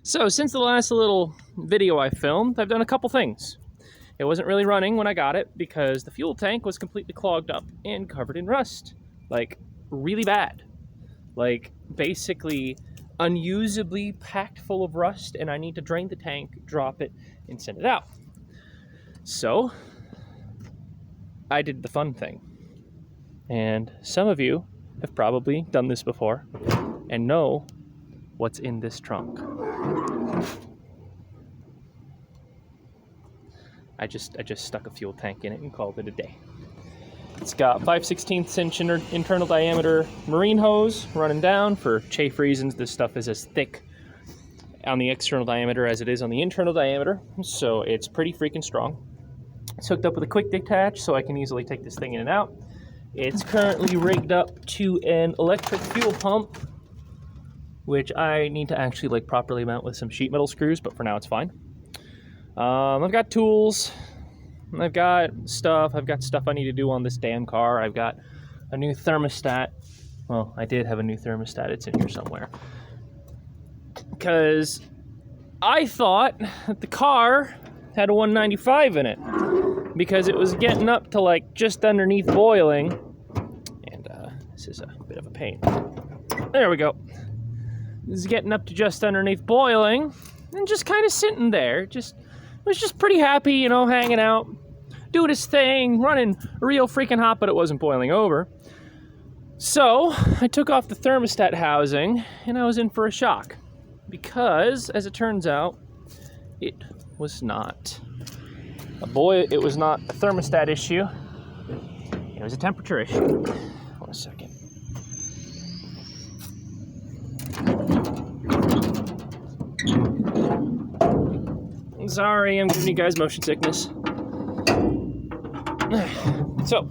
So since the last little video I filmed, I've done a couple things. It wasn't really running when I got it because the fuel tank was completely clogged up and covered in rust. Like, really bad. Like, basically unusably packed full of rust, and I need to drain the tank, drop it, and send it out. So, I did the fun thing. And some of you have probably done this before and know what's in this trunk. I just stuck a fuel tank in it and called it a day. It's got 5/16 inch internal diameter marine hose running down. For chafe reasons, this stuff is as thick on the external diameter as it is on the internal diameter, so it's pretty freaking strong. It's hooked up with a quick detach so I can easily take this thing in and out. It's currently rigged up to an electric fuel pump, which I need to actually properly mount with some sheet metal screws, but for now it's fine. I've got tools, I've got stuff I need to do on this damn car. I've got a new thermostat. Well, I did have a new thermostat, it's in here somewhere. Because I thought that the car had a 195 in it, because it was getting up to just underneath boiling, and this is a bit of a pain. There we go. This is getting up to just underneath boiling, and just kind of sitting there, was just pretty happy, you know, hanging out, doing his thing, running real freaking hot, but it wasn't boiling over. So I took off the thermostat housing, and I was in for a shock, because as it turns out, it was not a thermostat issue. It was a temperature issue. Hold on a second. Sorry, I'm giving you guys motion sickness. So,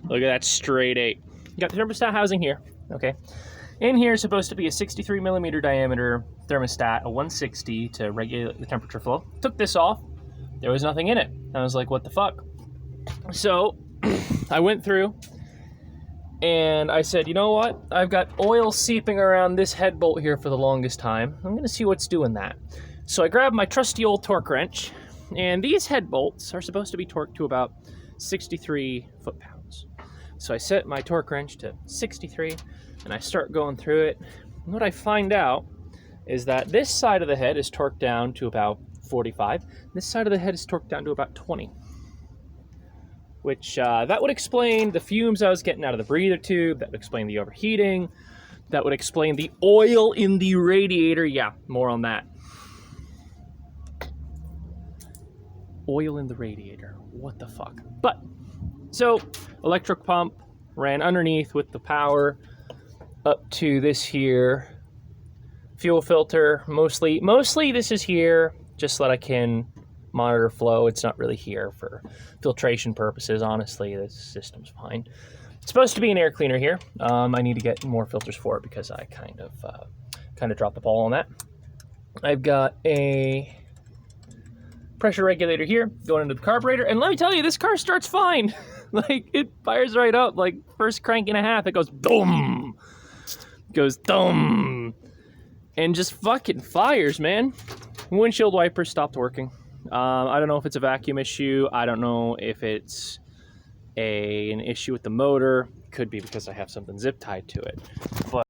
look at that straight 8. You got the thermostat housing here, okay? In here is supposed to be a 63 millimeter diameter thermostat, a 160 to regulate the temperature flow. Took this off, there was nothing in it. I was like, what the fuck? So, I went through and I said, you know what? I've got oil seeping around this head bolt here for the longest time. I'm gonna see what's doing that. So I grabbed my trusty old torque wrench, and these head bolts are supposed to be torqued to about 63 foot-pounds. So I set my torque wrench to 63, and I start going through it. And what I find out is that this side of the head is torqued down to about 45. This side of the head is torqued down to about 20. Which, that would explain the fumes I was getting out of the breather tube. That would explain the overheating. That would explain the oil in the radiator. Yeah, more on that. Oil in the radiator. What the fuck? But, so, electric pump ran underneath with the power up to this here. Fuel filter, mostly this is here just so that I can monitor flow. It's not really here for filtration purposes. Honestly, this system's fine. It's supposed to be an air cleaner here. I need to get more filters for it because I kind of dropped the ball on that. I've got a pressure regulator here going into the carburetor, and let me tell you, this car starts fine. It fires right up. First crank and a half, it goes boom, goes dum, and just fucking fires, man. Windshield wipers stopped working. I don't know if it's a vacuum issue. I don't know if it's an issue with the motor. Could be because I have something zip tied to it, but